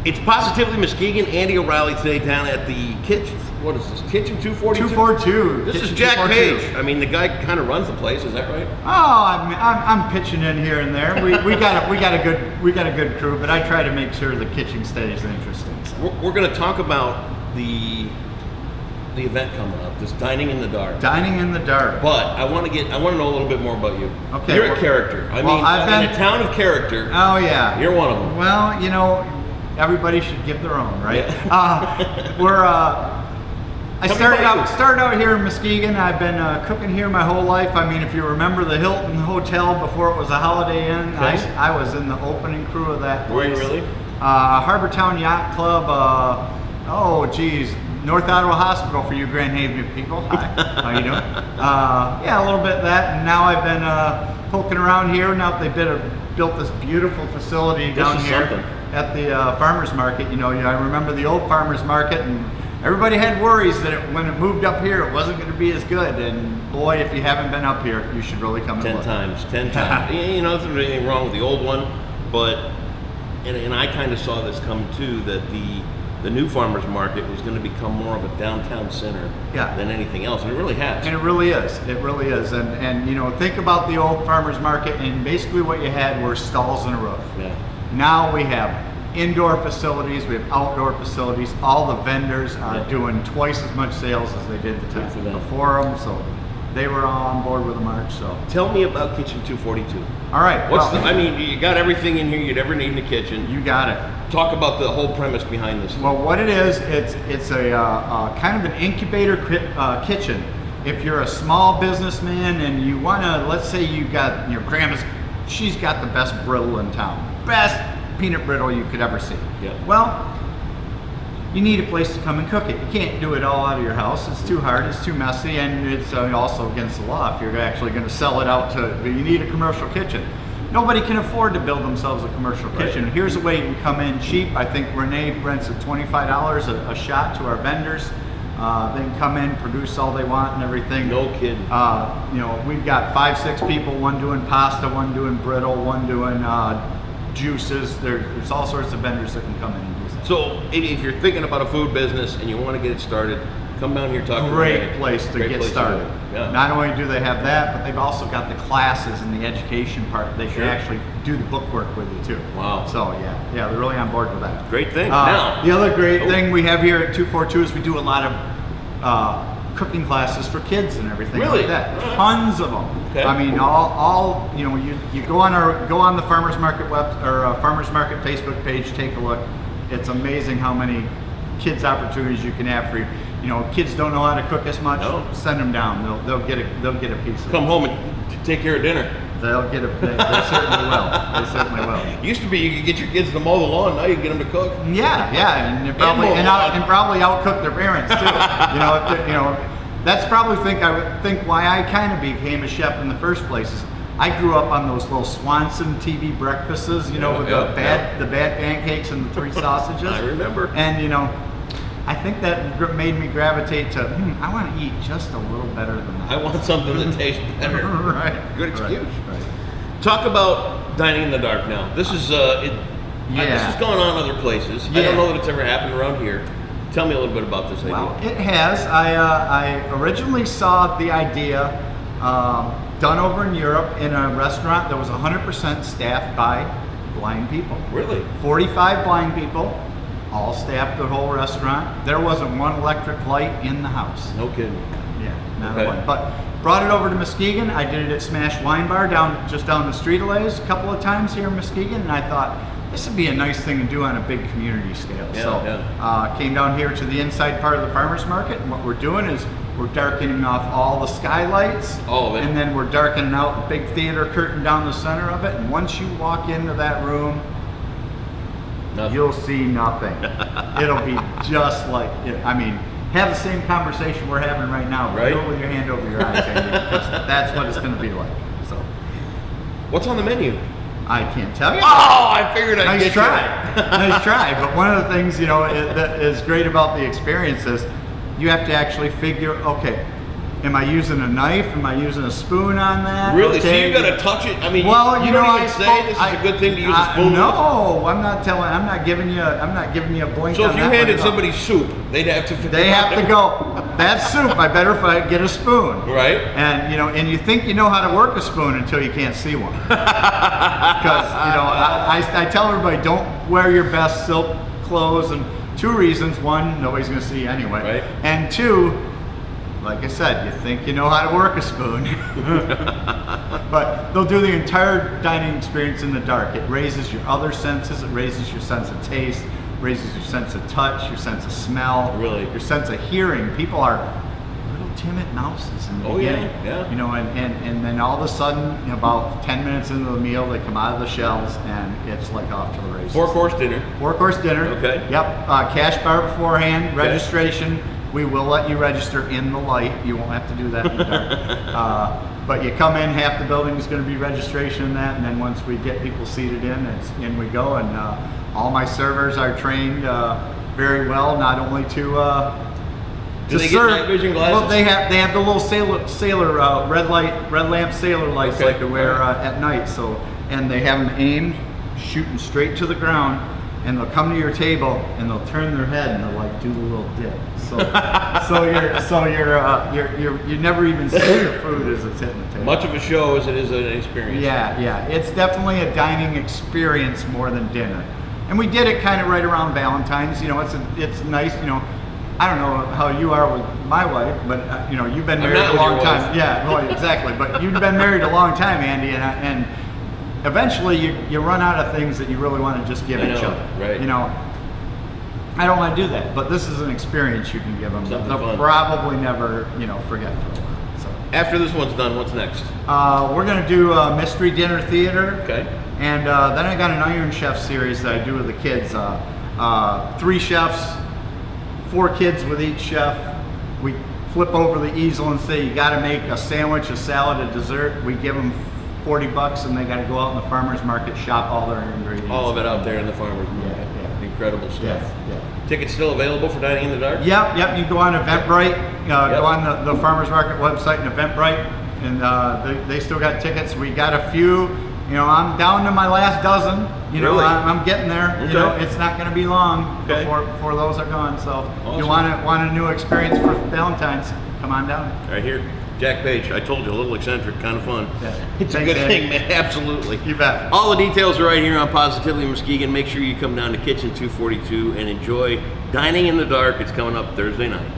It's Positively Muskegon. Andy O'Reilly today down at the kitchen. What is this? Kitchen 242? 242. This Kitchen is Jack 242. Page. I mean, the guy kind of runs the place. Is that right? Oh, I'm pitching in here and there. We got a good crew, but I try to make sure the kitchen stays interesting. So. We're going to talk about the event coming up. This Dining in the Dark. Dining in the Dark. But I want to know a little bit more about you. Okay. You're a character. I mean, in a town of character. Oh yeah. You're one of them. Well, you know, everybody should give their own, right? Yeah. I started out here in Muskegon. I've been cooking here my whole life. I mean, if you remember the Hilton Hotel before it was a Holiday Inn, okay. I was in the opening crew of that place. Were you really? Harbortown Yacht Club. Oh, geez. North Ottawa Hospital for you Grand Haven people. Hi, how you doing? Yeah, a little bit of that. And now I've been poking around here. Now they've built this beautiful facility down here at the Farmers Market. You know, I remember the old Farmers Market, and everybody had worries that when it moved up here, it wasn't going to be as good. And boy, if you haven't been up here, you should really come and look. 10 times. You know, there's anything wrong with the old one, but and I kind of saw this come too, that the new Farmers Market was going to become more of a downtown center than anything else, and it really has. And it really is. It really is. And you know, think about the old Farmers Market, and basically what you had were stalls and a roof. Yeah. Now we have indoor facilities, we have outdoor facilities. All the vendors are doing twice as much sales as they did the time before them, so they were all on board with the march. So tell me about Kitchen 242. All right. I mean, you got everything in here you'd ever need in a kitchen. You got it. Talk about the whole premise behind this. Well, what it is, it's a kind of an incubator kitchen. If you're a small businessman and you want to, let's say you got your grandma's, she's got the best brittle in town, best peanut brittle you could ever see. Yeah. Well, you need a place to come and cook it. You can't do it all out of your house. It's too hard, it's too messy, and it's also against the law if you're actually going to sell it out to, you need a commercial kitchen. Nobody can afford to build themselves a commercial kitchen. Here's a way you can come in cheap. I think Renee rents at $25 a shot to our vendors. They can come in, produce all they want and everything. No kidding. You know, we've got 5-6 people, one doing pasta, one doing brittle, one doing juices. There's all sorts of vendors that can come in and do that. So if you're thinking about a food business and you want to get it started, come down here, talk to Great place to get started. Yeah. Not only do they have that, but they've also got the classes and the education part. They can actually do the bookwork with you too. Wow. So yeah, they're really on board with that. Great thing. Now, the other great thing we have here at 242 is we do a lot of cooking classes for kids and everything like that. Tons of them. Okay. I mean, all you know, you go on the Farmers Market Farmers Market Facebook page, take a look. It's amazing how many kids opportunities you can have for you know, kids don't know how to cook as much. No. Send them down. They'll get a piece of it. Come home and take care of dinner. They'll get they certainly will. They certainly will. Used to be you could get your kids to mow the lawn. Now you can get them to cook. Yeah, and probably outcook their parents too. You know, that's probably why I kind of became a chef in the first place. Is I grew up on those little Swanson TV breakfasts, you know, with the bad pancakes and the 3 sausages. I remember. And you know, I think that made me gravitate to, I want to eat just a little better than that. I want something that tastes better. Right. Good excuse. Right. Talk about Dining in the Dark now. This is this has gone on other places. I don't know that it's ever happened around here. Tell me a little bit about this idea. Well, it has. I originally saw the idea done over in Europe in a restaurant that was 100% staffed by blind people. Really? 45 blind people. All staffed the whole restaurant. There wasn't one electric light in the house. No kidding. Yeah, not one. But brought it over to Muskegon. I did it at Smash Wine Bar just down the street a ways a couple of times here in Muskegon, and I thought this would be a nice thing to do on a big community scale. Came down here to the inside part of the farmers market, and what we're doing is we're darkening off all the skylights, and then we're darkening out a big theater curtain down the center of it. And once you walk into that room, you'll see nothing. It'll be just like, I mean, have the same conversation we're having right now, but do it with your hand over your eyes, Andy, because that's what it's going to be like. So, what's on the menu? I can't tell you. Oh, I figured I'd Nice try. Nice try. But one of the things, that is great about the experience is you have to actually figure, okay, Am I using a knife? Am I using a spoon on that? Really? Okay. So you got to touch it? I mean, well, you don't even say this is a good thing to use a spoon. No, I'm not giving you a blink. So on if you that handed one. somebody soup, they'd have to. They have to go. That's soup. I better get a spoon. Right. And and you think you know how to work a spoon until you can't see one. Because I tell everybody, don't wear your best silk clothes, and 2 reasons: 1, nobody's going to see you anyway, right. And 2. Like I said, you think you know how to work a spoon. But they'll do the entire dining experience in the dark. It raises your other senses. It raises your sense of taste, raises your sense of touch, your sense of smell, really, your sense of hearing. People are little timid mouses in the beginning. Yeah. And then all of a sudden, about 10 minutes into the meal, they come out of the shells and it's like off to the races. 4-course dinner. 4-course dinner. Okay. Yep. Cash bar beforehand. Registration. We will let you register in the light. You won't have to do that in the dark. But you come in, half the building is going to be registration and that, and then once we get people seated in, in we go. And all my servers are trained very well, not only to Do they serve. get night vision glasses? Well, they have the little sailor red lamp sailor lights they can wear at night. So, and they have them aimed, shooting straight to the ground. And they'll come to your table and they'll turn their head and they'll like do the little dip. You never even see the food as it's hitting the table. Much of a show as it is an experience. Yeah. It's definitely a dining experience more than dinner. And we did it kind of right around Valentine's. It's nice. I don't know how you are with my wife, but you've been married a long time. Yeah, well, exactly. But you've been married a long time, Andy, and eventually you run out of things that you really want to just give each other. Right. I don't want to do that, but this is an experience you can give them. Something They'll fun. probably never, forget for a while. So after this one's done, what's next? we're gonna do a mystery dinner theater. Okay. And then I got an Iron Chef series that I do with the kids. 3 chefs, 4 kids with each chef. We flip over the easel and say, you got to make a sandwich, a salad, a dessert. We give them $40 and they got to go out in the farmer's market, shop all their ingredients. All of it out there in the farmer's market. Yeah. Incredible stuff. Yeah. Tickets still available for Dining in the Dark? Yep. You go on Eventbrite, go on the farmer's market website and Eventbrite, and they still got tickets. We got a few. I'm down to my last dozen. Really? I'm getting there. Okay. It's not going to be long before those are gone. So awesome. If you want a new experience for Valentine's, come on down. Right here. Jack Page, I told you, a little eccentric, kind of fun. Yeah. It's Thanks, a good Andy. thing, man. Absolutely. You bet. All the details are right here on Positively Muskegon. Make sure you come down to Kitchen 242 and enjoy Dining in the Dark. It's coming up Thursday night.